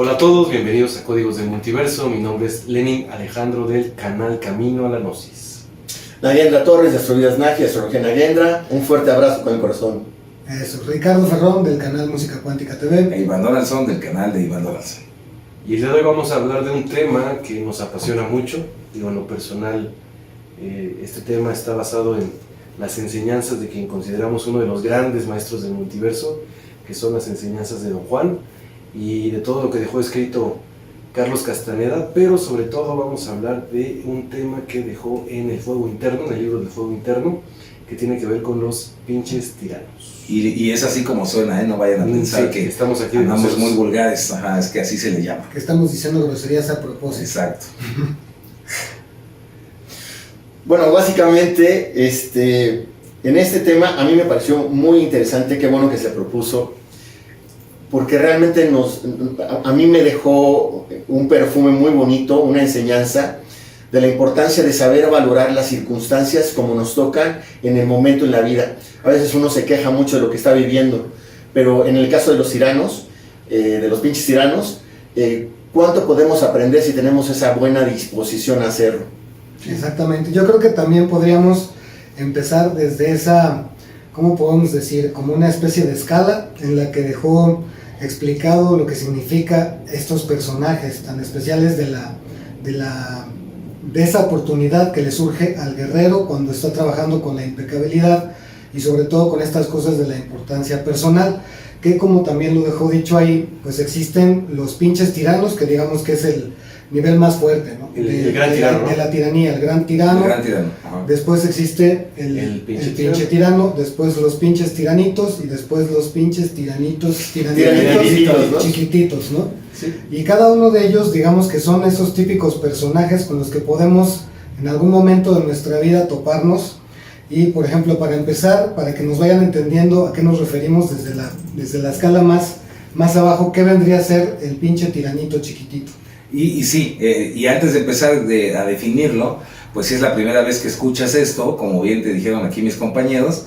Hola a todos, bienvenidos a Códigos del Multiverso. Mi nombre es Lenin Alejandro del canal Camino a la Gnosis. Nagendra Torres de Astrovidas Nagia, Astrología Nagendra. Un fuerte abrazo con el corazón. Soy Ricardo Ferrón del canal Música Cuántica TV. E Iván Donaldson del canal de Iván Donaldson. Y el día de hoy vamos a hablar de un tema que nos apasiona mucho. Digo, en lo personal, este tema está basado en las enseñanzas de quien consideramos uno de los grandes maestros del multiverso, que son las enseñanzas de Don Juan y de todo lo que dejó escrito Carlos Castaneda, pero sobre todo vamos a hablar de un tema que dejó en el Fuego Interno, en el libro del Fuego Interno, que tiene que ver con los pinches tiranos. Y es así como suena, no vayan a pensar Sí, que estamos aquí andamos muy vulgares, es que así se le llama. Que estamos diciendo groserías a propósito. Exacto. Bueno, básicamente, en este tema a mí me pareció muy interesante, qué bueno que se propuso, porque realmente a mí me dejó un perfume muy bonito, una enseñanza de la importancia de saber valorar las circunstancias como nos tocan en el momento en la vida. A veces uno se queja mucho de lo que está viviendo, pero en el caso de los tiranos, de los pinches tiranos, ¿cuánto podemos aprender si tenemos esa buena disposición a hacerlo? Exactamente. Yo creo que también podríamos empezar desde esa, ¿cómo podemos decir? Como una especie de escala en la que dejó explicado lo que significa estos personajes tan especiales de esa oportunidad que le surge al guerrero cuando está trabajando con la impecabilidad y sobre todo con estas cosas de la importancia personal, que como también lo dejó dicho ahí, pues existen los pinches tiranos, que digamos que es el nivel más fuerte, ¿no? El gran tirano, ¿no? De la tiranía, el gran tirano. El gran tirano. Ajá. Después existe el pinche tirano, después los pinches tiranitos y después los pinches tiranitos ¿no? Chiquititos, ¿no? Sí. Y cada uno de ellos, digamos que son esos típicos personajes con los que podemos en algún momento de nuestra vida toparnos. Y por ejemplo, para empezar, para que nos vayan entendiendo a qué nos referimos desde la escala más abajo, ¿qué vendría a ser el pinche tiranito chiquitito? Y sí, y antes de empezar a definirlo, pues si es la primera vez que escuchas esto, como bien te dijeron aquí mis compañeros,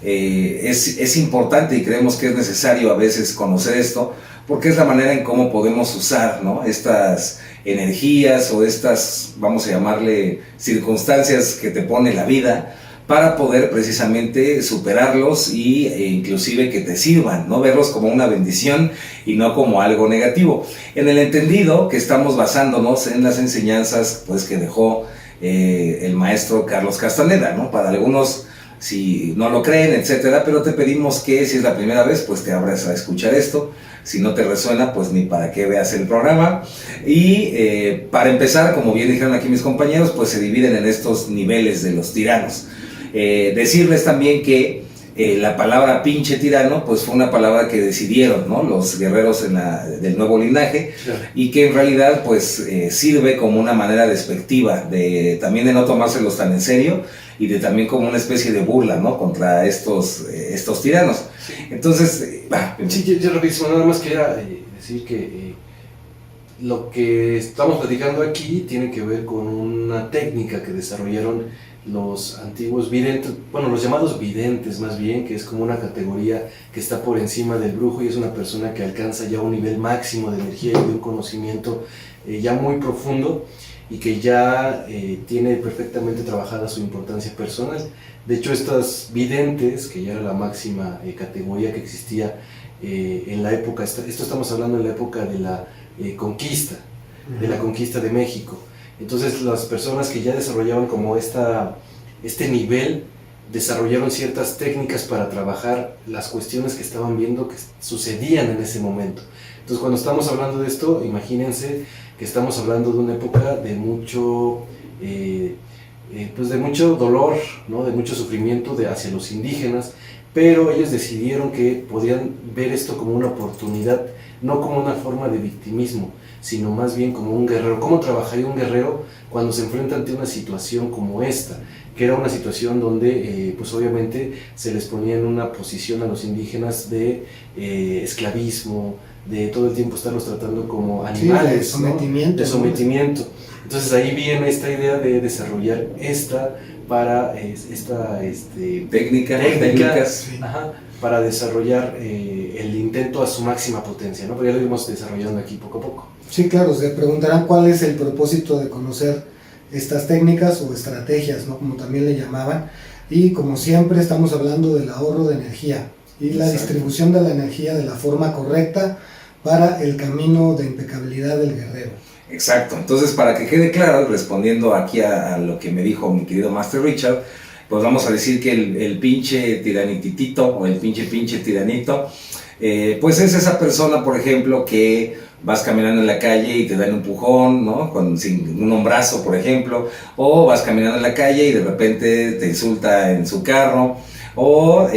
es importante y creemos que es necesario a veces conocer esto, porque es la manera en cómo podemos usar, ¿no?, estas energías o estas, vamos a llamarle, circunstancias que te pone la vida, para poder precisamente superarlos e inclusive que te sirvan, no verlos como una bendición y no como algo negativo. En el entendido que estamos basándonos en las enseñanzas pues que dejó el maestro Carlos Castaneda, ¿no? Para algunos, si no lo creen, etcétera, pero te pedimos que si es la primera vez, pues te abras a escuchar esto. Si no te resuena, pues ni para qué veas el programa. Y para empezar, como bien dijeron aquí mis compañeros, pues se dividen en estos niveles de los tiranos. Decirles también que la palabra pinche tirano pues fue una palabra que decidieron, ¿no?, los guerreros del nuevo linaje, claro, y que en realidad pues sirve como una manera despectiva también de no tomárselos tan en serio y de también como una especie de burla, ¿no?, contra estos tiranos. Sí. Entonces, sí, yo rapidísimo, nada más quería decir que lo que estamos platicando aquí tiene que ver con una técnica que desarrollaron los antiguos videntes, bueno, los llamados videntes más bien, que es como una categoría que está por encima del brujo y es una persona que alcanza ya un nivel máximo de energía y de un conocimiento ya muy profundo y que ya tiene perfectamente trabajada su importancia personal. De hecho, estas videntes, que ya era la máxima categoría que existía en la época, esto estamos hablando en la época de la conquista, de la conquista de México. Entonces las personas que ya desarrollaban como este nivel, desarrollaron ciertas técnicas para trabajar las cuestiones que estaban viendo que sucedían en ese momento. Entonces cuando estamos hablando de esto, imagínense que estamos hablando de una época de mucho dolor, ¿no?, de mucho sufrimiento hacia los indígenas, pero ellos decidieron que podían ver esto como una oportunidad, no como una forma de victimismo, sino más bien como un guerrero. ¿Cómo trabajaría un guerrero cuando se enfrenta ante una situación como esta? Que era una situación donde, pues obviamente, se les ponía en una posición a los indígenas de esclavismo, de todo el tiempo estarlos tratando como animales, sí, de sometimiento, ¿no?, de sometimiento. Entonces ahí viene esta idea de desarrollar técnicas, ajá, para desarrollar el intento a su máxima potencia, ¿no? Pero ya lo iremos desarrollando aquí poco a poco. Sí, claro, se preguntarán cuál es el propósito de conocer estas técnicas o estrategias, ¿no? Como también le llamaban. Y como siempre estamos hablando del ahorro de energía y la distribución de la energía de la forma correcta para el camino de impecabilidad del guerrero. Exacto, entonces para que quede claro, respondiendo aquí a lo que me dijo mi querido Master Richard, pues vamos a decir que el pinche tiranititito o el pinche tiranito, pues es esa persona, por ejemplo, que vas caminando en la calle y te dan un empujón, ¿no? Sin un hombrazo, por ejemplo, o vas caminando en la calle y de repente te insulta en su carro, o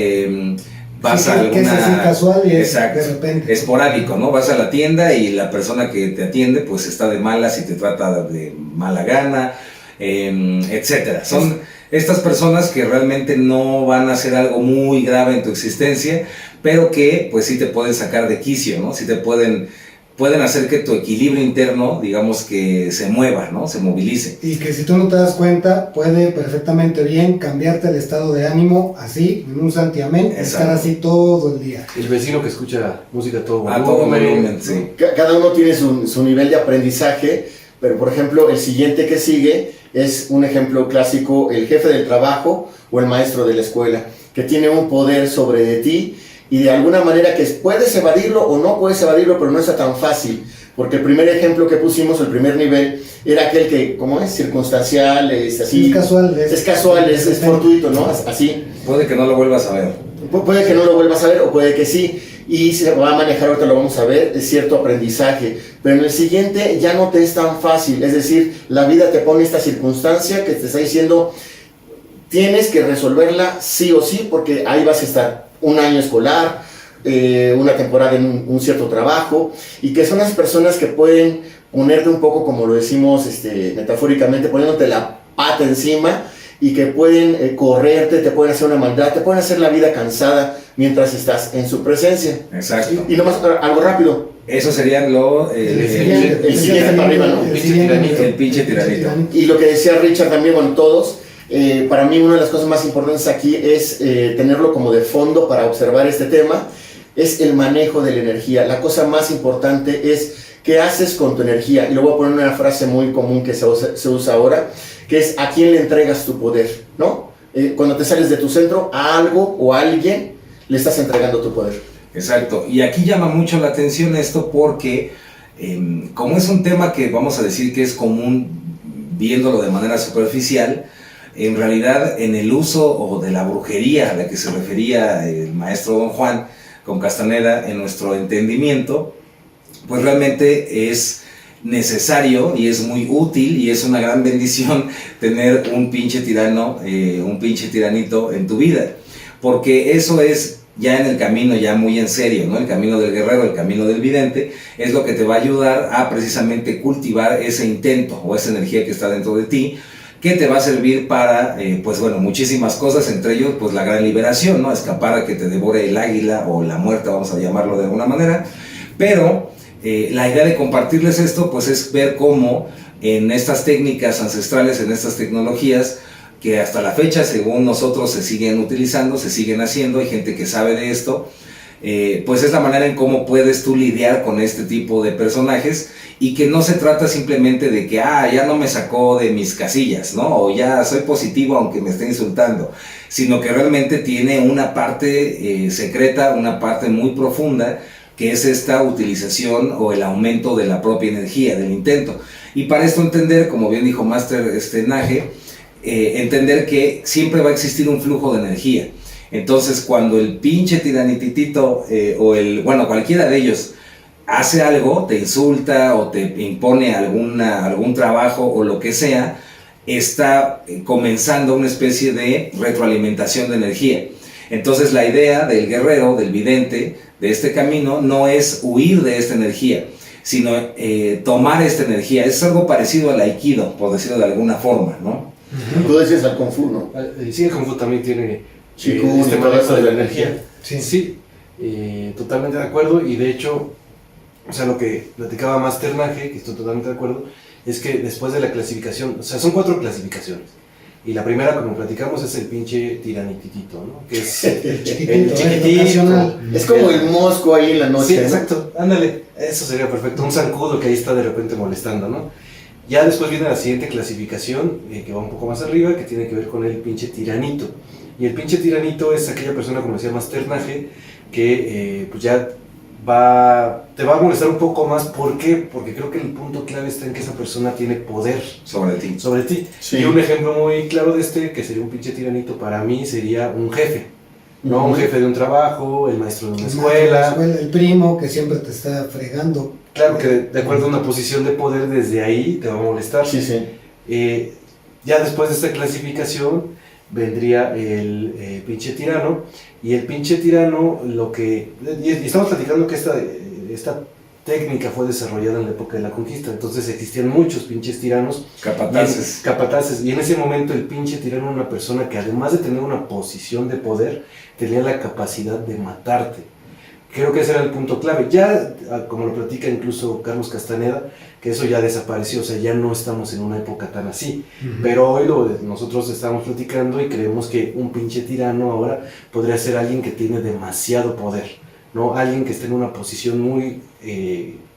vas sí, a alguna... que es así casual y es exacto, de repente. esporádico, ¿no? Vas a la tienda y la persona que te atiende pues está de malas y te trata de mala gana, etcétera. Son estas personas que realmente no van a hacer algo muy grave en tu existencia, pero que pues sí te pueden sacar de quicio, ¿no? Sí te pueden hacer que tu equilibrio interno, digamos que se mueva, ¿no? Se movilice. Y que si tú no te das cuenta, puede perfectamente bien cambiarte el estado de ánimo así, en un santiamén, estar así todo el día. El vecino que escucha música a todo volumen. A todo volumen, sí. Cada uno tiene su nivel de aprendizaje, pero por ejemplo el siguiente que sigue es un ejemplo clásico, el jefe del trabajo o el maestro de la escuela, que tiene un poder sobre ti y de alguna manera que puedes evadirlo o no puedes evadirlo, pero no está tan fácil, porque el primer ejemplo que pusimos, el primer nivel, era aquel que, ¿cómo es? Circunstancial, es así. Es casual. Es casual, es fortuito, ¿no? Así. Puede que no lo vuelvas a ver. Puede que no lo vuelvas a ver o puede que sí, y se va a manejar, ahorita lo vamos a ver, es cierto aprendizaje, pero en el siguiente ya no te es tan fácil, es decir, la vida te pone esta circunstancia que te está diciendo, tienes que resolverla sí o sí, porque ahí vas a estar un año escolar, una temporada en un cierto trabajo, y que son las personas que pueden ponerte un poco, como lo decimos metafóricamente, poniéndote la pata encima, y que pueden correrte, te pueden hacer una maldad, te pueden hacer la vida cansada mientras estás en su presencia. Exacto. Y nomás algo rápido. Eso sería el siguiente para arriba, ¿no? El pinche tiranito. Y lo que decía Richard también, bueno, todos, para mí una de las cosas más importantes aquí es tenerlo como de fondo para observar este tema, es el manejo de la energía. La cosa más importante es qué haces con tu energía. Y luego voy a poner una frase muy común que se usa ahora, que es a quién le entregas tu poder, ¿no? Cuando te sales de tu centro, a algo o a alguien le estás entregando tu poder. Exacto, y aquí llama mucho la atención esto porque como es un tema que vamos a decir que es común viéndolo de manera superficial, en realidad en el uso o de la brujería a la que se refería el maestro Don Juan con Castaneda en nuestro entendimiento, pues realmente es necesario y es muy útil y es una gran bendición tener un pinche tirano, un pinche tiranito en tu vida, porque eso es ya en el camino, ya muy en serio, ¿no? El camino del guerrero, el camino del vidente, es lo que te va a ayudar a precisamente cultivar ese intento o esa energía que está dentro de ti, que te va a servir para, pues bueno, muchísimas cosas, entre ellos, pues la gran liberación, ¿no? Escapar a que te devore el águila o la muerte, vamos a llamarlo de alguna manera, pero la idea de compartirles esto, pues es ver cómo en estas técnicas ancestrales, en estas tecnologías, que hasta la fecha, según nosotros, se siguen utilizando, se siguen haciendo, hay gente que sabe de esto, pues es la manera en cómo puedes tú lidiar con este tipo de personajes y que no se trata simplemente de que, ya no me sacó de mis casillas, ¿no? O ya soy positivo aunque me esté insultando, sino que realmente tiene una parte secreta, una parte muy profunda, que es esta utilización o el aumento de la propia energía, del intento. Y para esto entender, como bien dijo Master Naje, entender que siempre va a existir un flujo de energía. Entonces cuando el pinche tiranititito o cualquiera de ellos hace algo, te insulta o te impone algún trabajo o lo que sea, está comenzando una especie de retroalimentación de energía. Entonces la idea del guerrero, del vidente, de este camino, no es huir de esta energía, sino tomar esta energía. Es algo parecido al aikido, por decirlo de alguna forma, ¿no? Tú decías al Kung Fu, ¿no? Sí, el Kung Fu también tiene Qigong, este manejo de la energía. Sí. Totalmente de acuerdo, y de hecho, o sea, lo que platicaba Master Naje, que estoy totalmente de acuerdo, es que después de la clasificación, o sea, son 4 clasificaciones. Y la primera, como platicamos, es el pinche tiranititito, ¿no? Que es El chiquitito, el chiquitito. ocasional. Es como el mosco ahí en la noche. Sí, ¿no? exacto, ándale, eso sería perfecto, un zancudo que ahí está de repente molestando, ¿no? Ya después viene la siguiente clasificación, que va un poco más arriba, que tiene que ver con el pinche tiranito. Y el pinche tiranito es aquella persona, como decía Masternaje, que pues ya te va a molestar un poco más. ¿Por qué? Porque creo que el punto clave está en que esa persona tiene poder sobre ti. sobre ti. Sí. Y un ejemplo muy claro de que sería un pinche tiranito para mí, sería un jefe. ¿No? Un jefe de un trabajo, el maestro de una escuela. El primo que siempre te está fregando. Claro que de acuerdo a una posición de poder, desde ahí te va a molestar. Sí, sí. Ya después de esta clasificación vendría el pinche tirano. Y el pinche tirano, y estamos platicando que esta técnica fue desarrollada en la época de la conquista. Entonces existían muchos pinches tiranos. Capataces. Y en ese momento el pinche tirano era una persona que, además de tener una posición de poder, tenía la capacidad de matarte. Creo que ese era el punto clave. Ya, como lo platica incluso Carlos Castaneda, que eso ya desapareció, o sea, ya no estamos en una época tan así. Pero hoy nosotros estamos platicando y creemos que un pinche tirano ahora podría ser alguien que tiene demasiado poder, ¿no? Alguien que está en una posición muy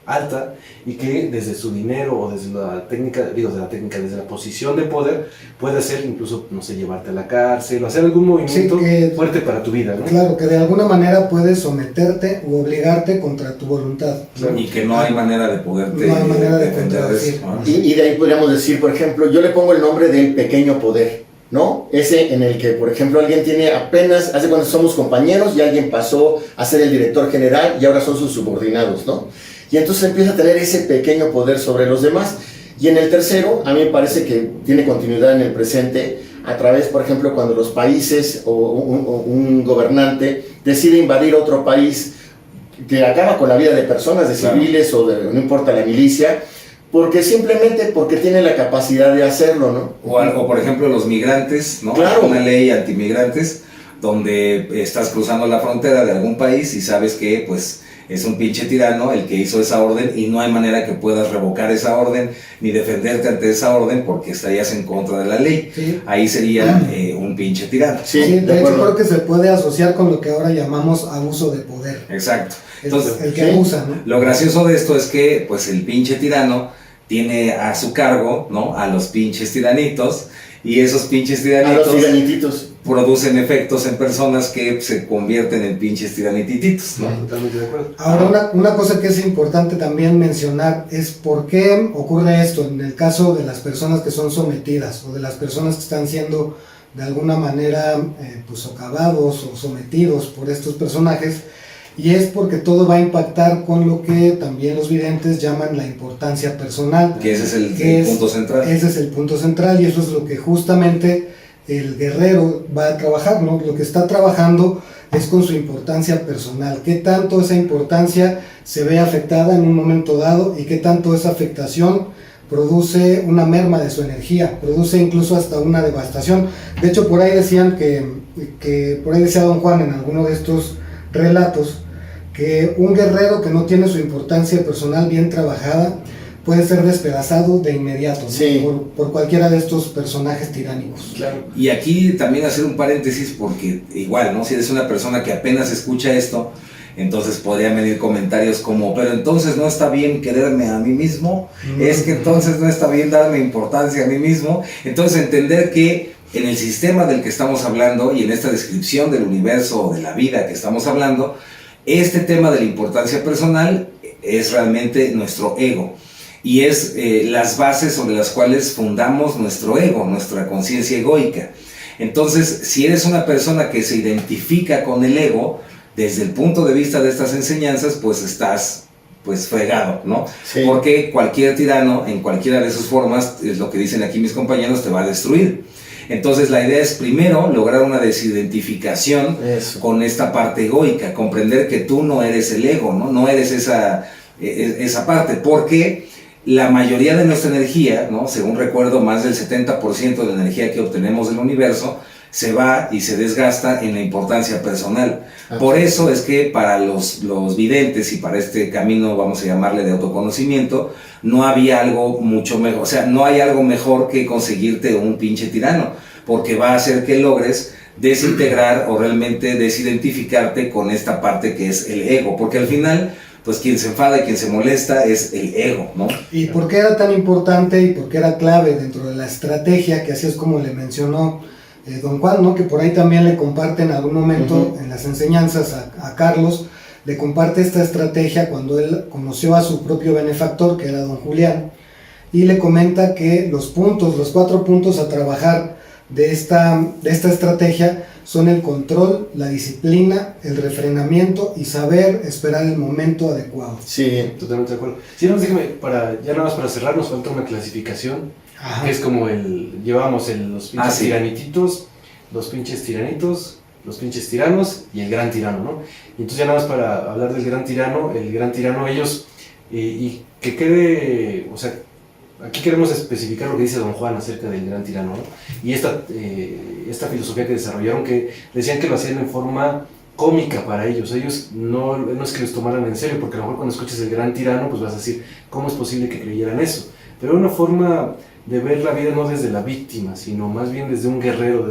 alta y que desde su dinero o desde la técnica, desde la posición de poder, puede hacer incluso, no sé, llevarte a la cárcel o hacer algún movimiento fuerte para tu vida, ¿no? Claro, que de alguna manera puede someterte u obligarte contra tu voluntad. Claro. Y que no hay manera de poderte defender de eso. ¿No? Y de ahí podríamos decir, por ejemplo, yo le pongo el nombre del pequeño poder, ¿no? Ese en el que, por ejemplo, alguien tiene apenas, hace cuando somos compañeros y alguien pasó a ser el director general y ahora son sus subordinados, ¿no? Y entonces empieza a tener ese pequeño poder sobre los demás. Y en el tercero, a mí me parece que tiene continuidad en el presente, a través, por ejemplo, cuando los países o un gobernante decide invadir otro país que acaba con la vida de personas, de civiles o no importa, la milicia, simplemente porque tiene la capacidad de hacerlo, ¿no? O por ejemplo, los migrantes, ¿no? Claro. Una ley antimigrantes donde estás cruzando la frontera de algún país y sabes que, pues, es un pinche tirano el que hizo esa orden y no hay manera que puedas revocar esa orden ni defenderte ante esa orden porque estarías en contra de la ley. Sí. Ahí sería un pinche tirano. Sí, de hecho creo que se puede asociar con lo que ahora llamamos abuso de poder. Exacto. Entonces, el que abusa, ¿no? Lo gracioso de esto es que, pues, el pinche tirano tiene a su cargo, ¿no?, a los pinches tiranitos, y esos pinches tiranitos producen efectos en personas que se convierten en pinches tiranititos, ¿no? Totalmente de acuerdo. Ahora, una cosa que es importante también mencionar es por qué ocurre esto en el caso de las personas que son sometidas o de las personas que están siendo de alguna manera pues socavados o sometidos por estos personajes, y es porque todo va a impactar con lo que también los videntes llaman la importancia personal. Que ese es el punto central. Ese es el punto central y eso es lo que justamente el guerrero va a trabajar, ¿no? Lo que está trabajando es con su importancia personal. ¿Qué tanto esa importancia se ve afectada en un momento dado y qué tanto esa afectación produce una merma de su energía, produce incluso hasta una devastación? De hecho, por ahí decían por ahí decía Don Juan en alguno de estos relatos, que un guerrero que no tiene su importancia personal bien trabajada puede ser despedazado de inmediato, ¿no? Sí. por cualquiera de estos personajes tiránicos. Claro. Y aquí también hacer un paréntesis porque igual, ¿no? Si eres una persona que apenas escucha esto, entonces podrían venir comentarios como, pero entonces no está bien quererme a mí mismo, es que entonces no está bien darme importancia a mí mismo. Entonces entender que en el sistema del que estamos hablando y en esta descripción del universo o de la vida que estamos hablando, este tema de la importancia personal es realmente nuestro ego y es las bases sobre las cuales fundamos nuestro ego, nuestra conciencia egoica. Entonces, si eres una persona que se identifica con el ego, desde el punto de vista de estas enseñanzas, pues estás fregado, ¿no? Sí. Porque cualquier tirano, en cualquiera de sus formas, es lo que dicen aquí mis compañeros, te va a destruir. Entonces la idea es primero lograr una desidentificación con esta parte egoica, comprender que tú no eres el ego, no eres esa parte, porque la mayoría de nuestra energía, ¿no? Según recuerdo, más del 70% de la energía que obtenemos del universo se va y se desgasta en la importancia personal. Por eso es que para los videntes y para este camino, vamos a llamarle de autoconocimiento, no había algo mucho mejor, o sea, no hay algo mejor que conseguirte un pinche tirano, porque va a hacer que logres desintegrar o realmente desidentificarte con esta parte que es el ego, porque al final, pues quien se enfada y quien se molesta es el ego, ¿no? ¿Y por qué era tan importante y por qué era clave dentro de la estrategia, que así es como le mencionó don Juan, ¿no? Que por ahí también le comparte en algún momento en las enseñanzas a Carlos, le comparte esta estrategia cuando él conoció a su propio benefactor, que era don Julián, y le comenta que los 4 puntos a trabajar de esta estrategia son el control, la disciplina, el refrenamiento y saber esperar el momento adecuado. Sí. Totalmente de acuerdo. Sí, déjame, ya nada más para cerrar, nos falta una clasificación, Ajá. que es como llevábamos los pinches sí. tiranitos, los pinches tiranitos, los pinches tiranos y el gran tirano, ¿no? Y entonces ya nada más para hablar del gran tirano, ellos, y que quede, o sea, aquí queremos especificar lo que dice don Juan acerca del gran tirano, ¿no? Y esta filosofía que desarrollaron, que decían que lo hacían en forma cómica para ellos no es que los tomaran en serio, porque a lo mejor cuando escuches el gran tirano, pues vas a decir, ¿cómo es posible que creyeran eso? Pero una forma de ver la vida no desde la víctima, sino más bien desde un guerrero,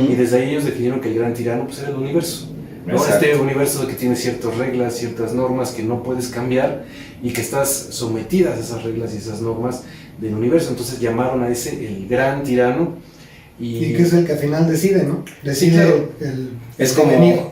y desde ahí ellos definieron que el gran tirano pues era el universo, ¿no? Este universo que tiene ciertas reglas, ciertas normas que no puedes cambiar y que estás sometidas a esas reglas y esas normas del universo. Entonces llamaron a ese el gran tirano. Y que es el que al final decide, ¿no? Decide, sí, claro.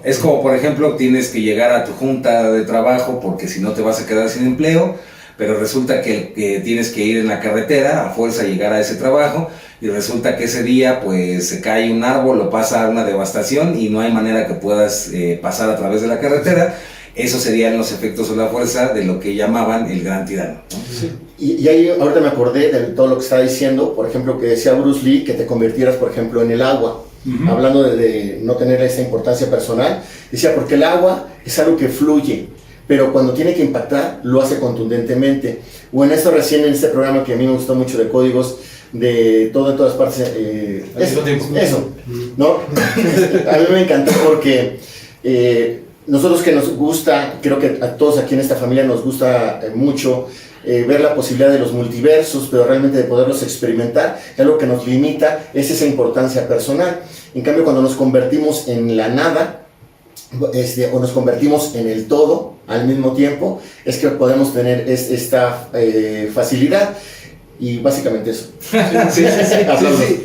Es como, por ejemplo, tienes que llegar a tu junta de trabajo porque si no te vas a quedar sin empleo, pero resulta que tienes que ir en la carretera a fuerza a llegar a ese trabajo, y resulta que ese día pues se cae un árbol o pasa una devastación y no hay manera que puedas pasar a través de la carretera. Esos serían los efectos o la fuerza de lo que llamaban el gran tirano, ¿no? Sí. Y ahí ahorita me acordé de todo lo que estaba diciendo, por ejemplo, que decía Bruce Lee que te convirtieras, por ejemplo, en el agua. Hablando de no tener esa importancia personal, decía, porque el agua es algo que fluye, pero cuando tiene que impactar, lo hace contundentemente. O en esto recién, en este programa que a mí me gustó mucho de códigos, de todo en todas partes, eso, ¿no? A mí me encantó porque nosotros que nos gusta, creo que a todos aquí en esta familia nos gusta mucho ver la posibilidad de los multiversos, pero realmente de poderlos experimentar, algo que nos limita es esa importancia personal. En cambio, cuando nos convertimos en la nada, o nos convertimos en el todo al mismo tiempo, es que podemos tener esta facilidad. Y básicamente eso. Sí.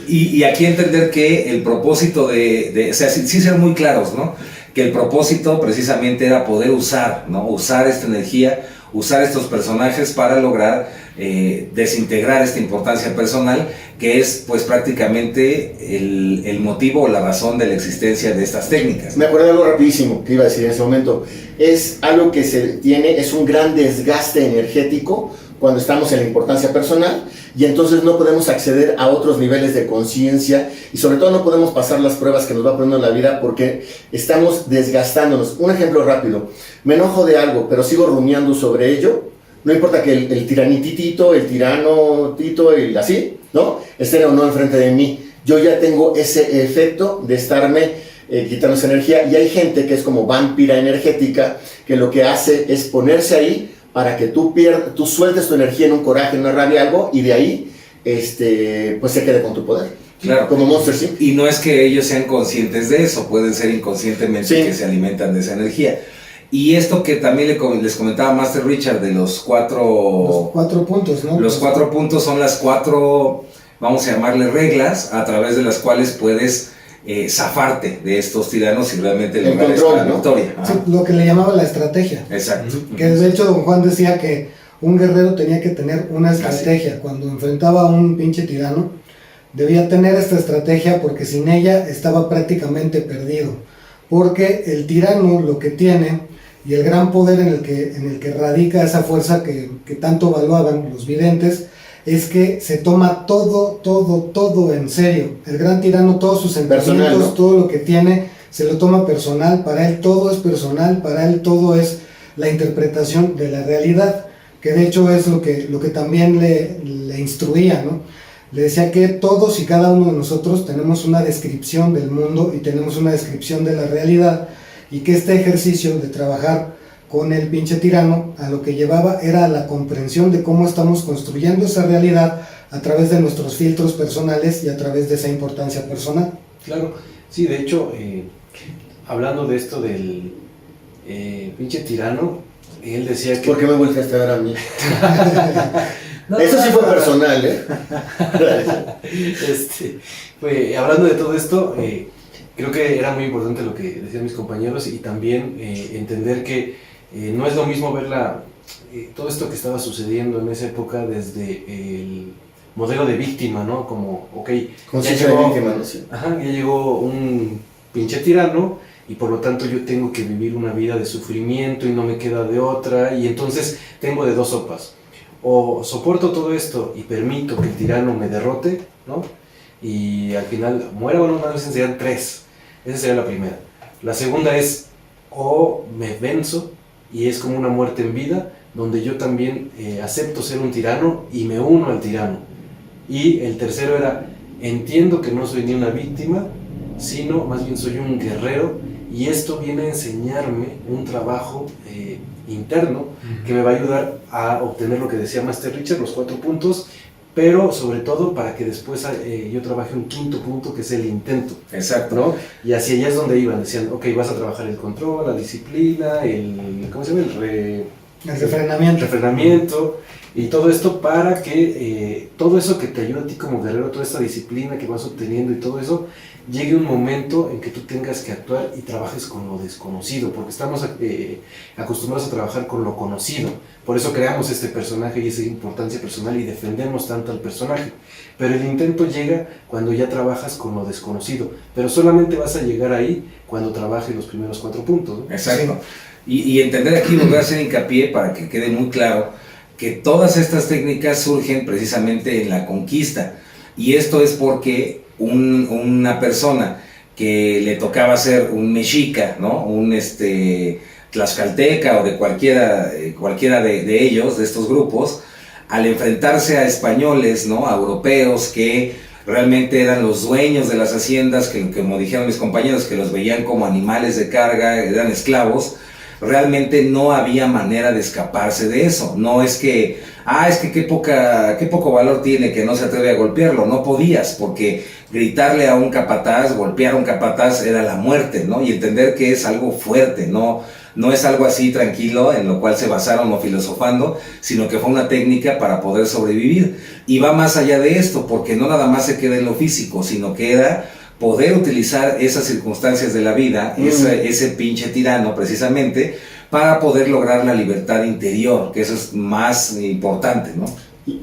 Y aquí entender que el propósito o sea, sí ser muy claros, ¿no? Que el propósito precisamente era poder usar, ¿no? Usar esta energía, usar estos personajes para lograr desintegrar esta importancia personal, que es pues prácticamente el motivo o la razón de la existencia de estas técnicas. Me acuerdo de algo rapidísimo que iba a decir en ese momento. Es algo que es un gran desgaste energético cuando estamos en la importancia personal, y entonces no podemos acceder a otros niveles de conciencia, y sobre todo no podemos pasar las pruebas que nos va poniendo la vida porque estamos desgastándonos. Un ejemplo rápido: me enojo de algo, pero sigo rumiando sobre ello. No importa que el tiranitito, el tirano tito, el así, ¿no?, estén o no enfrente de mí. Yo ya tengo ese efecto de estarme quitando esa energía, y hay gente que es como vampira energética, que lo que hace es ponerse ahí para que tú sueltes tu energía en un coraje, en una rabia, algo, y de ahí pues se quede con tu poder. Claro. Como Monster, sí. Y no es que ellos sean conscientes de eso, pueden ser inconscientemente que se alimentan de esa energía. Y esto que también les comentaba Master Richard de los 4 puntos, ¿no? Los 4 puntos son las 4, vamos a llamarle reglas, a través de las cuales puedes zafarte de estos tiranos y realmente lograr esta victoria. Sí, lo que le llamaba la estrategia. Exacto. Que de hecho don Juan decía que un guerrero tenía que tener una estrategia. Cuando enfrentaba a un pinche tirano, debía tener esta estrategia, porque sin ella estaba prácticamente perdido. Porque el tirano lo que tiene, y el gran poder en el que radica esa fuerza que tanto evaluaban los videntes, es que se toma todo en serio. El gran tirano, todos sus sentimientos, personal, ¿no? Todo lo que tiene, se lo toma personal. Para él todo es personal, para él todo es la interpretación de la realidad, que de hecho es lo que también le instruía, ¿no? Le decía que todos y cada uno de nosotros tenemos una descripción del mundo y tenemos una descripción de la realidad, y que este ejercicio de trabajar con el pinche tirano a lo que llevaba era a la comprensión de cómo estamos construyendo esa realidad a través de nuestros filtros personales y a través de esa importancia personal. Claro, sí, de hecho, hablando de esto del pinche tirano, él decía que... ¿Por qué me volteaste a ver a mí? No, Eso sí no, fue no, personal, ¿eh? Hablando de todo esto, creo que era muy importante lo que decían mis compañeros y también entender que no es lo mismo ver todo esto que estaba sucediendo en esa época desde el modelo de víctima, ¿no? Como, ok, Conciencia de víctima, ¿no? Sí. ajá, ya llegó un pinche tirano y por lo tanto yo tengo que vivir una vida de sufrimiento y no me queda de otra, y entonces tengo de dos sopas: o soporto todo esto y permito que el tirano me derrote, ¿no? Y al final muera, bueno, más veces serían tres. Esa sería la primera. La segunda es, o me venzo y es como una muerte en vida, donde yo también acepto ser un tirano y me uno al tirano. Y el tercero era, entiendo que no soy ni una víctima, sino más bien soy un guerrero, y esto viene a enseñarme un trabajo interno que me va a ayudar a obtener lo que decía Master Richard, los 4 puntos, pero sobre todo para que después yo trabaje un quinto punto, que es el intento. Exacto. ¿No? Y hacia allá es donde iban, decían, ok, vas a trabajar el control, la disciplina, ¿cómo se llama? El refrenamiento. Refrenamiento, y todo esto para que todo eso que te ayuda a ti como guerrero, toda esta disciplina que vas obteniendo y todo eso, llegue un momento en que tú tengas que actuar y trabajes con lo desconocido, porque estamos acostumbrados a trabajar con lo conocido. Por eso creamos este personaje y esa importancia personal y defendemos tanto al personaje. Pero el intento llega cuando ya trabajas con lo desconocido, pero solamente vas a llegar ahí cuando trabajes los primeros 4 puntos, ¿no? Exacto. Y entender aquí, volver a hacer hincapié para que quede muy claro que todas estas técnicas surgen precisamente en la conquista. Y esto es porque una persona que le tocaba ser un mexica, ¿no? Un tlaxcalteca o de cualquiera de ellos, de estos grupos, al enfrentarse a españoles, ¿no? A europeos que realmente eran los dueños de las haciendas, que como dijeron mis compañeros, que los veían como animales de carga, eran esclavos. Realmente no había manera de escaparse de eso. No es que, qué poco valor tiene que no se atreve a golpearlo. No podías, porque gritarle a un capataz, golpear a un capataz era la muerte, ¿no? Y entender que es algo fuerte, no es algo así tranquilo en lo cual se basaron o filosofando, sino que fue una técnica para poder sobrevivir. Y va más allá de esto, porque no nada más se queda en lo físico, sino que era poder utilizar esas circunstancias de la vida, ese pinche tirano precisamente, para poder lograr la libertad interior, que eso es más importante, ¿no?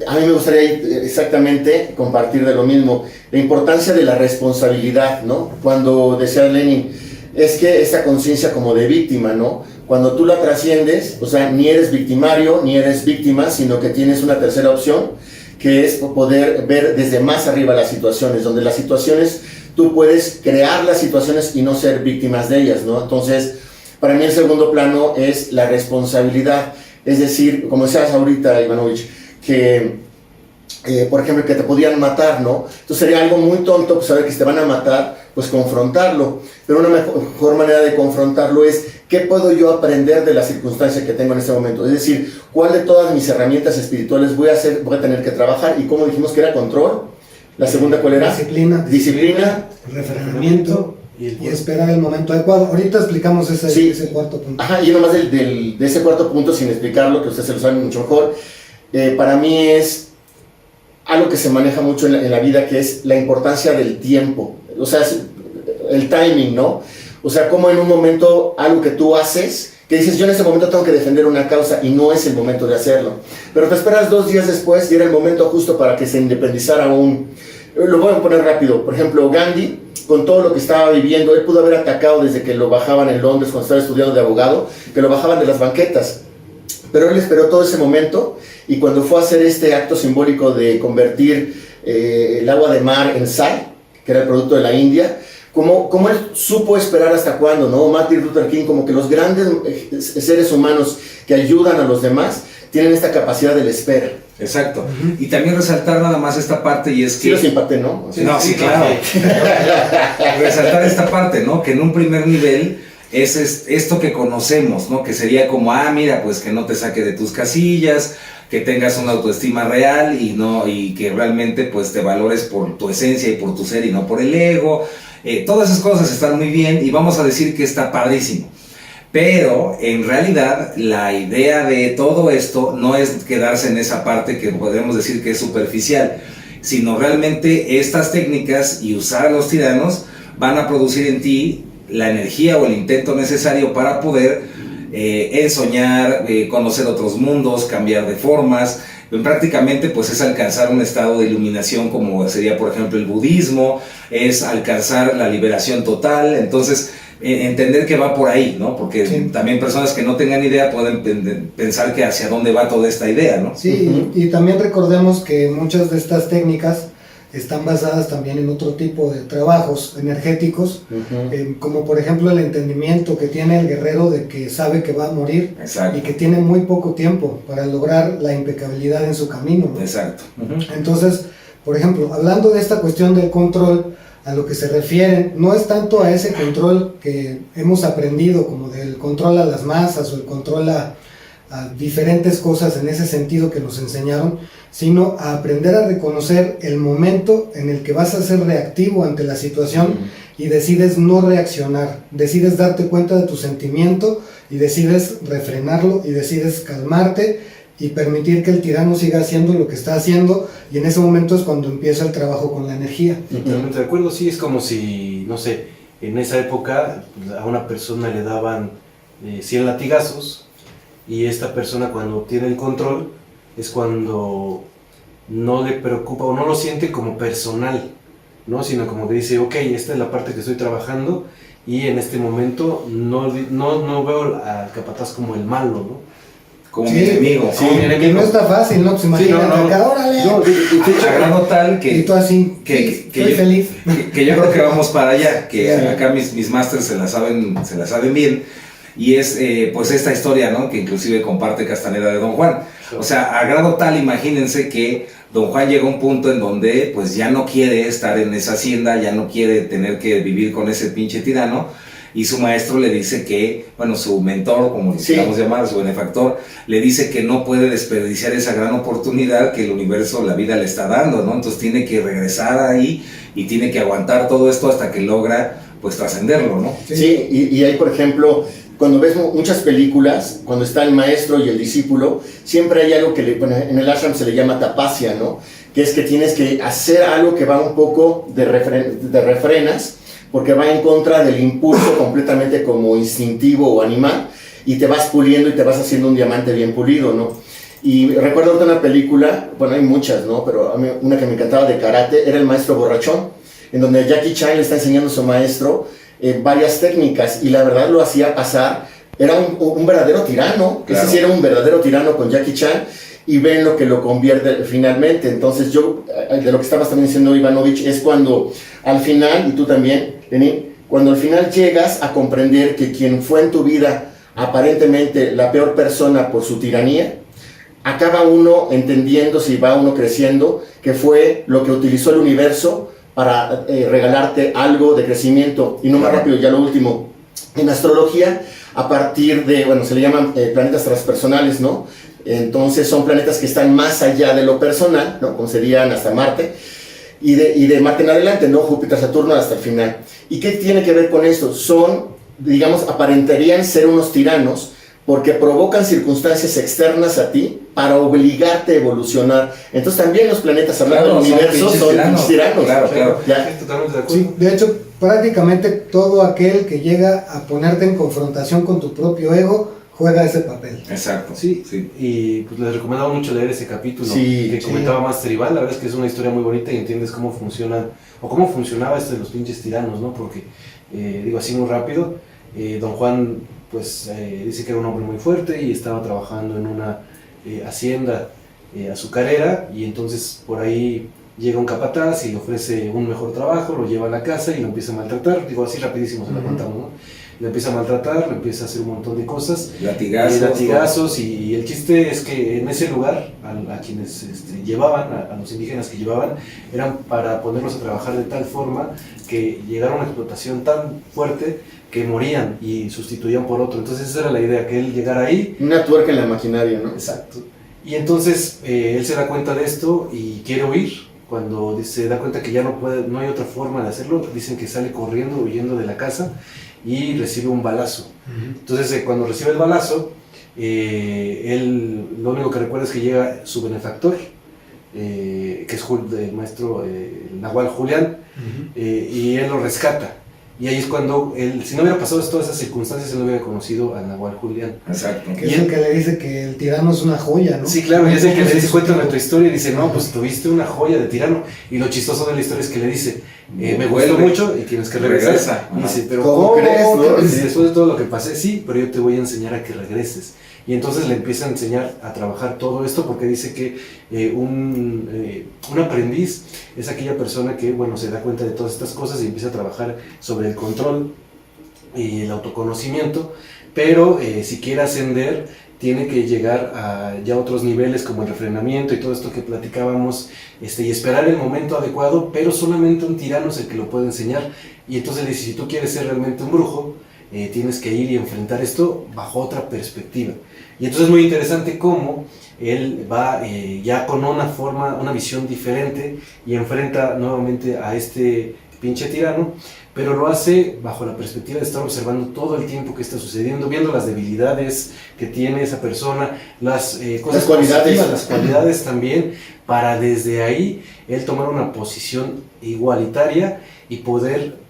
A mí me gustaría exactamente compartir de lo mismo, la importancia de la responsabilidad, ¿no? Cuando decía Lenin, es que esta conciencia como de víctima, ¿no? Cuando tú la trasciendes, o sea, ni eres victimario, ni eres víctima, sino que tienes una tercera opción, que es poder ver desde más arriba las situaciones, donde las situaciones, tú puedes crear las situaciones y no ser víctimas de ellas, ¿no? Entonces, para mí el segundo plano es la responsabilidad, es decir, como decías ahorita, Ivanovich, que, por ejemplo, que te podían matar, ¿no? Entonces sería algo muy tonto, pues, saber que te van a matar, pues confrontarlo, pero una mejor manera de confrontarlo es, ¿qué puedo yo aprender de la circunstancia que tengo en este momento? Es decir, ¿cuál de todas mis herramientas espirituales voy a tener que trabajar? Y como dijimos que era control, la segunda, ¿cuál era? Disciplina, refrenamiento y esperar el momento adecuado. Ahorita explicamos ese cuarto punto. Ajá, y nomás de ese cuarto punto, sin explicarlo, que ustedes se lo saben mucho mejor, para mí es algo que se maneja mucho en la vida, que es la importancia del tiempo, o sea, el timing, ¿no? O sea, como en un momento algo que tú haces, que dices, yo en este momento tengo que defender una causa y no es el momento de hacerlo, pero te esperas 2 días después y era el momento justo para que se independizara lo voy a poner rápido. Por ejemplo, Gandhi, con todo lo que estaba viviendo, él pudo haber atacado desde que lo bajaban en Londres cuando estaba estudiando de abogado, que lo bajaban de las banquetas, pero él esperó todo ese momento, y cuando fue a hacer este acto simbólico de convertir el agua de mar en sal, que era el producto de la India, como él supo esperar hasta cuándo, ¿no? Martin Luther King, como que los grandes seres humanos que ayudan a los demás tienen esta capacidad de la espera. Exacto. Y también resaltar nada más esta parte, y es que... Sí los impacté, ¿no? Sí, claro. Resaltar esta parte, ¿no? Que en un primer nivel es esto que conocemos, ¿no? Que sería como, mira, pues que no te saque de tus casillas, que tengas una autoestima real y que realmente pues te valores por tu esencia y por tu ser y no por el ego. Todas esas cosas están muy bien y vamos a decir que está padrísimo. Pero en realidad la idea de todo esto no es quedarse en esa parte que podemos decir que es superficial, sino realmente estas técnicas y usar a los tiranos van a producir en ti la energía o el intento necesario para poder soñar, conocer otros mundos, cambiar de formas. Prácticamente pues es alcanzar un estado de iluminación como sería por ejemplo el budismo, es alcanzar la liberación total. Entonces entender que va por ahí, ¿no? Porque sí, también personas que no tengan idea pueden pensar que hacia dónde va toda esta idea, ¿no? Sí, y también recordemos que muchas de estas técnicas están basadas también en otro tipo de trabajos energéticos, como por ejemplo el entendimiento que tiene el guerrero de que sabe que va a morir. Exacto. Y que tiene muy poco tiempo para lograr la impecabilidad en su camino, ¿no? Exacto. Entonces, por ejemplo, hablando de esta cuestión del control, a lo que se refieren, no es tanto a ese control que hemos aprendido, como del control a las masas o el control a diferentes cosas en ese sentido que nos enseñaron, sino a aprender a reconocer el momento en el que vas a ser reactivo ante la situación y decides no reaccionar, decides darte cuenta de tu sentimiento y decides refrenarlo y decides calmarte y permitir que el tirano siga haciendo lo que está haciendo, y en ese momento es cuando empieza el trabajo con la energía. Totalmente de acuerdo, sí, es como si, no sé, en esa época a una persona le daban 100 latigazos, y esta persona cuando obtiene el control es cuando no le preocupa o no lo siente como personal, ¿no? Sino como que dice, ok, esta es la parte que estoy trabajando, y en este momento no veo al capataz como el malo, ¿no? Como mi enemigo. Sí, que no está fácil, ¿no? Pues imagínate, órale. A grado tal que... Y tú así, estoy feliz. Que yo creo que vamos para allá, que sí, acá mis masters se la saben bien, y es pues esta historia, ¿no? Que inclusive comparte Castaneda de Don Juan. O sea, a grado tal, imagínense que Don Juan llega a un punto en donde pues ya no quiere estar en esa hacienda, ya no quiere tener que vivir con ese pinche tirano. Y su maestro le dice que, bueno, su mentor, como le queramos llamar, su benefactor, le dice que no puede desperdiciar esa gran oportunidad que el universo, la vida le está dando, ¿no? Entonces tiene que regresar ahí y tiene que aguantar todo esto hasta que logra, pues, trascenderlo, ¿no? Sí, y hay, por ejemplo, cuando ves muchas películas, cuando está el maestro y el discípulo, siempre hay algo que en el ashram se le llama tapasya, ¿no? Que es que tienes que hacer algo que va un poco de refrenas, porque va en contra del impulso completamente como instintivo o animal, y te vas puliendo y te vas haciendo un diamante bien pulido, ¿no? Y recuerdo una película, bueno, hay muchas, ¿no? Pero a mí una que me encantaba de karate era El Maestro Borrachón, en donde Jackie Chan le está enseñando a su maestro varias técnicas, y la verdad lo hacía pasar, era un verdadero tirano, claro. Ese sí era un verdadero tirano con Jackie Chan, y ven lo que lo convierte finalmente. Entonces yo, de lo que estabas también diciendo, Ivanovich, es cuando al final, y tú también, Lenín, cuando al final llegas a comprender que quien fue en tu vida aparentemente la peor persona por su tiranía, acaba uno entendiendo, si va uno creciendo, que fue lo que utilizó el universo para regalarte algo de crecimiento. Y no más rápido, ya lo último, en astrología, a partir de, bueno, se le llaman planetas transpersonales, ¿no? Entonces son planetas que están más allá de lo personal, ¿no? Como serían hasta Marte, y de Marte en adelante, ¿no? Júpiter, Saturno hasta el final. ¿Y qué tiene que ver con esto? Son, digamos, aparentarían ser unos tiranos porque provocan circunstancias externas a ti para obligarte a evolucionar. Entonces también los planetas, hablando del universo, son tiranos. Claro. Ya. Totalmente de acuerdo. Sí, de hecho, prácticamente todo aquel que llega a ponerte en confrontación con tu propio ego juega ese papel. Exacto. Sí. Y pues les recomendaba mucho leer ese capítulo que comentaba Master Ival. La verdad es que es una historia muy bonita y entiendes cómo funciona, o cómo funcionaba esto de los pinches tiranos, ¿no? Porque, digo así muy rápido, Don Juan pues dice que era un hombre muy fuerte y estaba trabajando en una hacienda azucarera, y entonces por ahí llega un capataz y le ofrece un mejor trabajo, lo lleva a la casa y lo empieza a maltratar. Digo así rapidísimo, se lo contamos, ¿no? Le empieza a maltratar, le empieza a hacer un montón de cosas, latigazos, y el chiste es que en ese lugar a quienes llevaban, a los indígenas que llevaban, eran para ponerlos a trabajar de tal forma que llegara una explotación tan fuerte que morían y sustituían por otro. Entonces esa era la idea, que él llegara ahí. Una tuerca en la maquinaria, ¿no? Exacto. Y entonces él se da cuenta de esto y quiere huir. Cuando se da cuenta que ya no puede, no hay otra forma de hacerlo, dicen que sale corriendo, huyendo de la casa y recibe un balazo. Entonces cuando recibe el balazo, él lo único que recuerda es que llega su benefactor, que es el maestro Nahual Julián, y él lo rescata. Y ahí es cuando él, si no hubiera pasado todas esas circunstancias, él no hubiera conocido a Nahual Julián. Exacto. Que es el que le dice que el tirano es una joya, ¿no? Sí, claro, y es el que le dice, cuéntame tu historia, y dice, no, pues tuviste una joya de tirano. Y lo chistoso de la historia es que le dice, me gustó mucho y tienes que regresar. Regresa. Y dice, pero ¿Cómo crees, no? Dice, después de todo lo que pasé, sí, pero yo te voy a enseñar a que regreses. Y entonces le empieza a enseñar a trabajar todo esto, porque dice que un aprendiz es aquella persona que, bueno, se da cuenta de todas estas cosas y empieza a trabajar sobre el control y el autoconocimiento, pero si quiere ascender, tiene que llegar a ya otros niveles como el refrenamiento y todo esto que platicábamos, y esperar el momento adecuado, pero solamente un tirano es el que lo puede enseñar. Y entonces dice, si tú quieres ser realmente un brujo, tienes que ir y enfrentar esto bajo otra perspectiva. Y entonces es muy interesante cómo él va ya con una visión diferente y enfrenta nuevamente a este pinche tirano, pero lo hace bajo la perspectiva de estar observando todo el tiempo que está sucediendo, viendo las debilidades que tiene esa persona, las cosas positivas, las cualidades también, para desde ahí él tomar una posición igualitaria y poder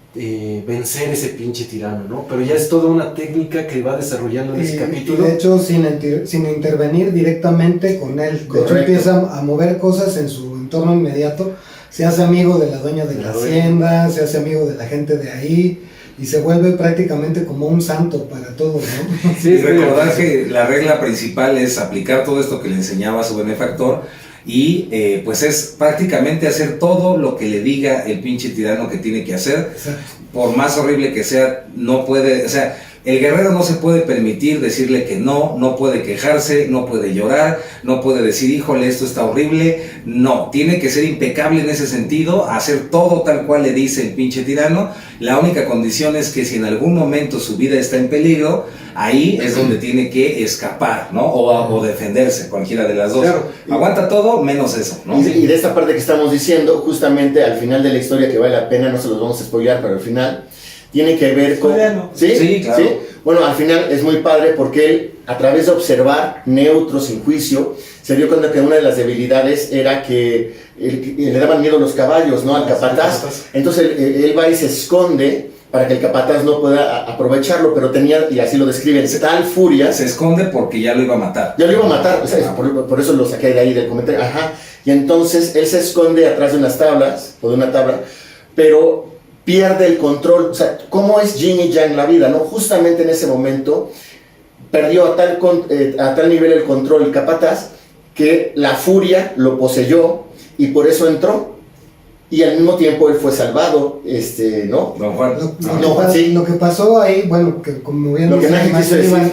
vencer ese pinche tirano, ¿no? Pero ya es toda una técnica que va desarrollando en ese capítulo. Y de hecho, sin intervenir directamente con él. De hecho, empieza a mover cosas en su entorno inmediato. Se hace amigo de la dueña de la hacienda, se hace amigo de la gente de ahí y se vuelve prácticamente como un santo para todos, ¿no? Sí, y recordar que la regla principal es aplicar todo esto que le enseñaba a su benefactor y pues es prácticamente hacer todo lo que le diga el pinche tirano que tiene que hacer. Exacto. Por más horrible que sea, no puede, o sea, el guerrero no se puede permitir decirle que no puede quejarse, no puede llorar, no puede decir, híjole, esto está horrible. No, tiene que ser impecable en ese sentido, hacer todo tal cual le dice el pinche tirano. La única condición es que si en algún momento su vida está en peligro, ahí es donde tiene que escapar, ¿no? O defenderse, cualquiera de las dos. Claro. Aguanta todo menos eso, ¿no? Y de esta parte que estamos diciendo, justamente al final de la historia, que vale la pena, no se los vamos a spoilear, pero al final tiene que ver con... ¿Sí? Sí, claro. ¿Sí? Bueno, al final es muy padre porque él, a través de observar neutro, sin juicio, se dio cuenta que una de las debilidades era que le daban miedo los caballos, ¿no? Al capataz. Entonces él va y se esconde para que el capataz no pueda aprovecharlo, pero tenía, y así lo describen, tal furia. Se esconde porque ya lo iba a matar. Ya lo iba a matar, o sea, por eso lo saqué de ahí del comentario. Ajá. Y entonces él se esconde atrás de unas tablas, o de una tabla, pero pierde el control. O sea, ¿cómo es yin y yang la vida, no? Justamente en ese momento perdió a tal nivel el control el capataz que la furia lo poseyó y por eso entró. Y al mismo tiempo él fue salvado, ¿no? Don Juan. Lo que pasó ahí, bueno, que como bien lo que nadie quiso decir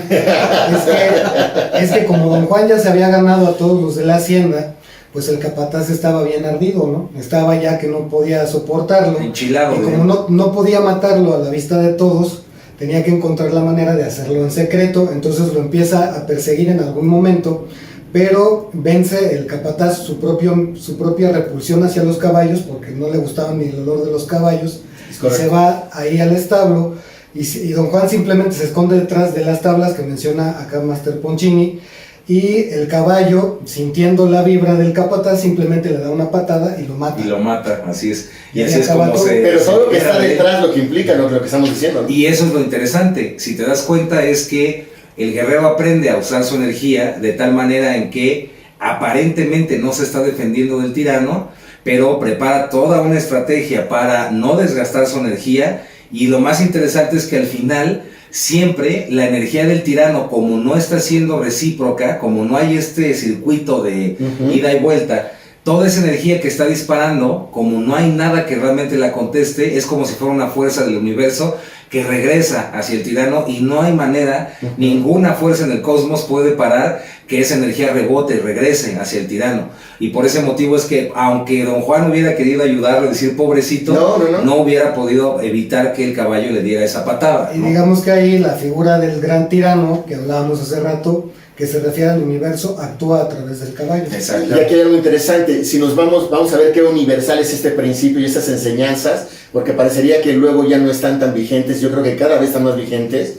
es que como Don Juan ya se había ganado a todos los de la hacienda, pues el capataz estaba bien ardido, ¿no? Estaba ya que no podía soportarlo. Enchilado. Y como no podía matarlo a la vista de todos, tenía que encontrar la manera de hacerlo en secreto, entonces lo empieza a perseguir en algún momento, pero vence el capataz su propia repulsión hacia los caballos, porque no le gustaba ni el olor de los caballos, y se va ahí al establo, y Don Juan simplemente se esconde detrás de las tablas que menciona acá Master Poncini, y el caballo, sintiendo la vibra del capataz, simplemente le da una patada y lo mata. Y lo mata, así es. Y así es como todo. Pero todo lo que está detrás, lo que implica lo que estamos diciendo, ¿no? Y eso es lo interesante. Si te das cuenta es que el guerrero aprende a usar su energía de tal manera en que aparentemente no se está defendiendo del tirano, pero prepara toda una estrategia para no desgastar su energía. Y lo más interesante es que al final siempre la energía del tirano, como no está siendo recíproca, como no hay este circuito de ida y vuelta, toda esa energía que está disparando, como no hay nada que realmente la conteste, es como si fuera una fuerza del universo que regresa hacia el tirano y no hay manera, ninguna fuerza en el cosmos puede parar que esa energía rebote y regrese hacia el tirano. Y por ese motivo es que, aunque Don Juan hubiera querido ayudarlo, decir pobrecito, no hubiera podido evitar que el caballo le diera esa patada, ¿no? Y digamos que ahí la figura del gran tirano, que hablábamos hace rato, que se refiere al universo actúa a través del caballo. Exacto. Y aquí hay algo interesante, si nos vamos a ver qué universal es este principio y estas enseñanzas, porque parecería que luego ya no están tan vigentes, yo creo que cada vez están más vigentes.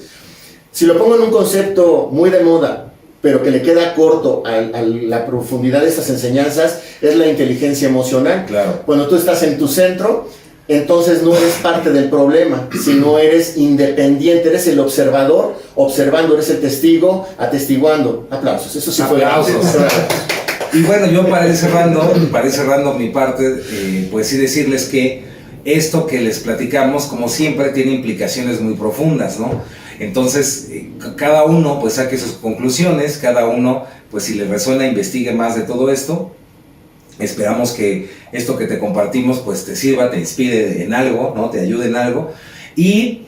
Si lo pongo en un concepto muy de moda, pero que le queda corto a la profundidad de estas enseñanzas, es la inteligencia emocional. Claro. Cuando tú estás en tu centro, entonces no eres parte del problema, sino eres independiente, eres el observador, observando, eres el testigo, atestiguando. Aplausos, eso sí fue. Aplausos. Y bueno, yo para ir cerrando mi parte, pues sí decirles que esto que les platicamos, como siempre, tiene implicaciones muy profundas, ¿no? Entonces, cada uno pues saque sus conclusiones, cada uno pues si le resuena investigue más de todo esto. Esperamos que esto que te compartimos pues te sirva, te inspire en algo, ¿no? Te ayude en algo. Y,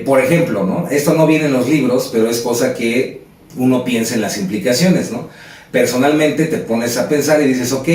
por ejemplo, ¿no? Esto no viene en los libros, pero es cosa que uno piensa en las implicaciones, ¿no? Personalmente te pones a pensar y dices, ok,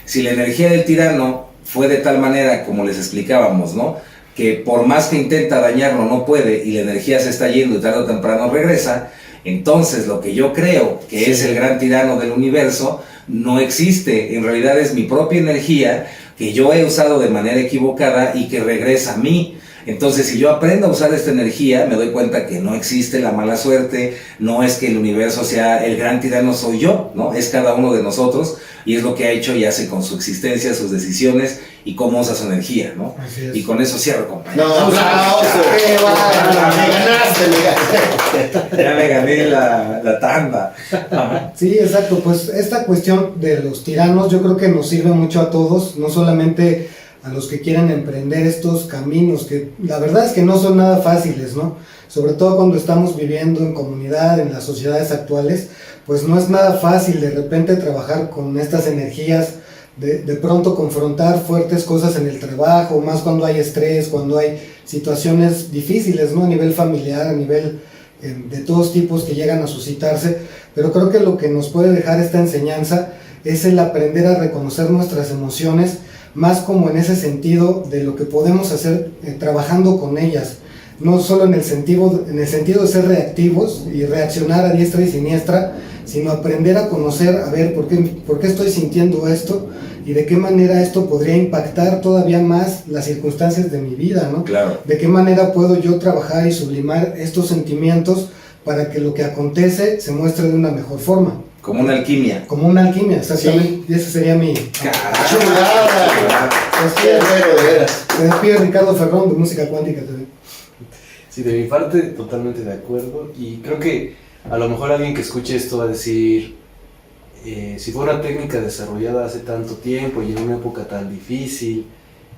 si la energía del tirano fue de tal manera como les explicábamos, ¿no? Que por más que intenta dañarlo no puede y la energía se está yendo y tarde o temprano regresa, entonces lo que yo creo que es el gran tirano del universo no existe, en realidad es mi propia energía que yo he usado de manera equivocada y que regresa a mí. Entonces, si yo aprendo a usar esta energía, me doy cuenta que no existe la mala suerte, no es que el universo sea el gran tirano, soy yo, ¿no? Es cada uno de nosotros y es lo que ha hecho y hace con su existencia, sus decisiones y cómo usa su energía, ¿no? Así es. Y con eso cierro, compañero. No, aplausos. ¡Qué bárbaro! Me ganaste. Ya me gané la tanda. Ajá. Sí, exacto, pues esta cuestión de los tiranos yo creo que nos sirve mucho a todos, no solamente a los que quieren emprender estos caminos, que la verdad es que no son nada fáciles, ¿no? Sobre todo cuando estamos viviendo en comunidad, en las sociedades actuales, pues no es nada fácil de repente trabajar con estas energías, de pronto confrontar fuertes cosas en el trabajo, más cuando hay estrés, cuando hay situaciones difíciles, ¿no? A nivel familiar, a nivel de todos tipos que llegan a suscitarse, pero creo que lo que nos puede dejar esta enseñanza es el aprender a reconocer nuestras emociones, más como en ese sentido de lo que podemos hacer trabajando con ellas, no solo en el sentido de ser reactivos y reaccionar a diestra y siniestra, sino aprender a conocer, a ver por qué estoy sintiendo esto y de qué manera esto podría impactar todavía más las circunstancias de mi vida, ¿no? Claro. De qué manera puedo yo trabajar y sublimar estos sentimientos para que lo que acontece se muestre de una mejor forma. Como una alquimia. Como una alquimia, exactamente. Sí. Y ese sería mi... ¡Chulada! Se Qué bueno, de veras. despide Ricardo Ferrón de Música Cuántica también. Sí, de mi parte, totalmente de acuerdo. Y creo que a lo mejor alguien que escuche esto va a decir, si fue una técnica desarrollada hace tanto tiempo y en una época tan difícil,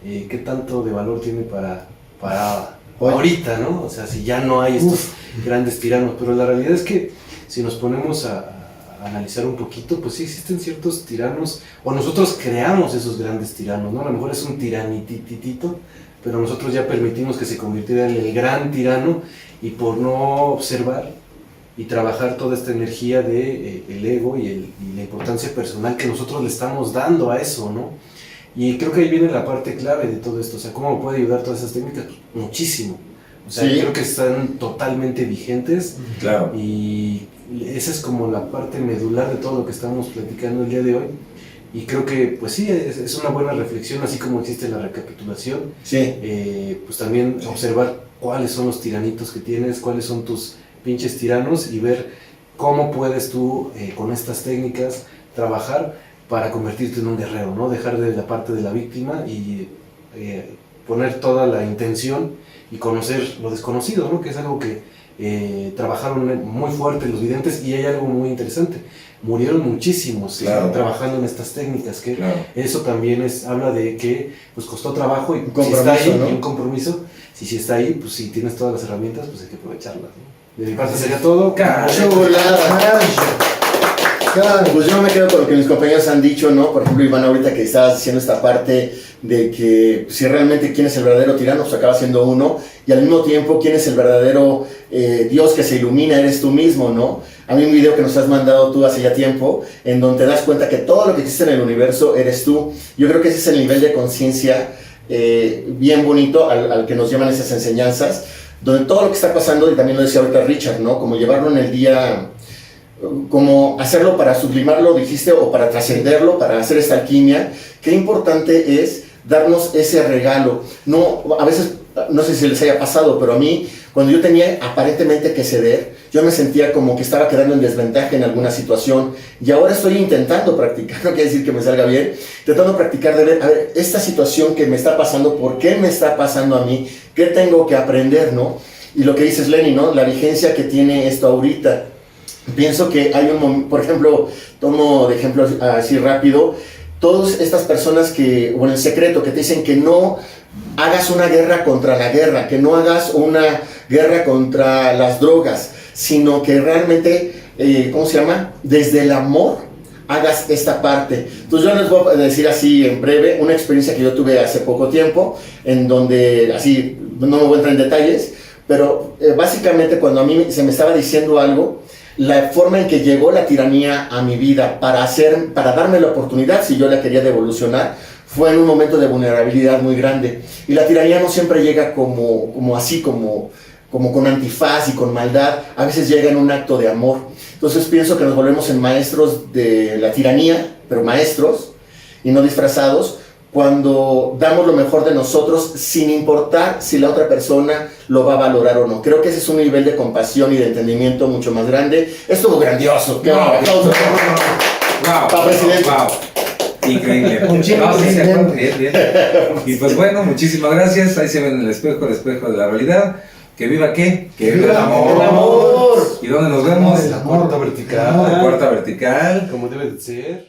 ¿qué tanto de valor tiene para ahorita, ¿no? O sea, si ya no hay estos grandes tiranos. Pero la realidad es que si nos ponemos a analizar un poquito, pues sí existen ciertos tiranos, o nosotros creamos esos grandes tiranos, ¿no? A lo mejor es un tiranititito, pero nosotros ya permitimos que se convirtiera en el gran tirano, y por no observar y trabajar toda esta energía de el ego y la importancia personal que nosotros le estamos dando a eso, ¿no? Y creo que ahí viene la parte clave de todo esto, o sea, ¿cómo puede ayudar todas esas técnicas? Pues, muchísimo. O sea, Sí. creo que están totalmente vigentes, Claro. y esa es como la parte medular de todo lo que estamos platicando el día de hoy. Y creo que, pues sí, es una buena reflexión, así como existe la recapitulación, Sí. pues también observar cuáles son los tiranitos que tienes, cuáles son tus pinches tiranos, y ver cómo puedes tú, con estas técnicas, trabajar para convertirte en un guerrero, ¿no? Dejar de la parte de la víctima y poner toda la intención y conocer lo desconocido, ¿no? Que es algo que trabajaron muy fuerte los videntes, y hay algo muy interesante. Murieron muchísimos, Claro. trabajando en estas técnicas, que Claro. eso también habla de que pues costó trabajo, y Un si compromiso, está ahí, ¿no? y un compromiso, si está ahí, pues si tienes todas las herramientas, pues hay que aprovecharlas, ¿no? De mi parte sería todo. ¡Chulada! Claro. Pues yo me quedo con lo que mis compañeros han dicho, ¿no? Por ejemplo, Iván, ahorita que estabas diciendo esta parte de que si realmente quién es el verdadero tirano, pues acaba siendo uno, y al mismo tiempo quién es el verdadero Dios que se ilumina, eres tú mismo, ¿no? A mí un video que nos has mandado tú hace ya tiempo, en donde te das cuenta que todo lo que existe en el universo eres tú. Yo creo que ese es el nivel de conciencia bien bonito al que nos llevan esas enseñanzas, donde todo lo que está pasando, y también lo decía ahorita Richard, ¿no? Como llevarlo en el día como hacerlo para sublimarlo, dijiste, o para trascenderlo, para hacer esta alquimia. Qué importante es darnos ese regalo. No, a veces, no sé si les haya pasado, pero a mí, cuando yo tenía aparentemente que ceder, yo me sentía como que estaba quedando en desventaja en alguna situación, y ahora estoy intentando practicar, no quiere decir que me salga bien, intentando practicar de ver, a ver, esta situación que me está pasando, ¿por qué me está pasando a mí? ¿Qué tengo que aprender, no? Y lo que dices, Lenny, ¿no? La vigencia que tiene esto ahorita. Pienso que hay un momento, por ejemplo, tomo de ejemplo así rápido, todas estas personas que, bueno, el secreto, que te dicen que no hagas una guerra contra la guerra, que no hagas una guerra contra las drogas, sino que realmente, ¿cómo se llama? Desde el amor hagas esta parte. Entonces yo les voy a decir así en breve una experiencia que yo tuve hace poco tiempo, en donde, así, no me voy a entrar en detalles, pero básicamente cuando a mí se me estaba diciendo algo, la forma en que llegó la tiranía a mi vida para darme la oportunidad, si yo la quería devolucionar, fue en un momento de vulnerabilidad muy grande. Y la tiranía no siempre llega como con antifaz y con maldad, a veces llega en un acto de amor. Entonces pienso que nos volvemos en maestros de la tiranía, pero maestros y no disfrazados, cuando damos lo mejor de nosotros sin importar si la otra persona lo va a valorar o no. Creo que ese es un nivel de compasión y de entendimiento mucho más grande. Estuvo grandioso. ¡Qué aplausos! ¡Wow! ¡Pa' presidente! ¡Wow! Increíble. Un chingo No, sí, de se acuerdan. bien. Bien. Y pues bueno, muchísimas gracias. Ahí se ven el espejo de la realidad. ¿Que viva qué? Que viva el amor. ¡El amor! ¿Y dónde nos vemos? El amor. Cuarta vertical. La cuarta vertical. Como debe de ser.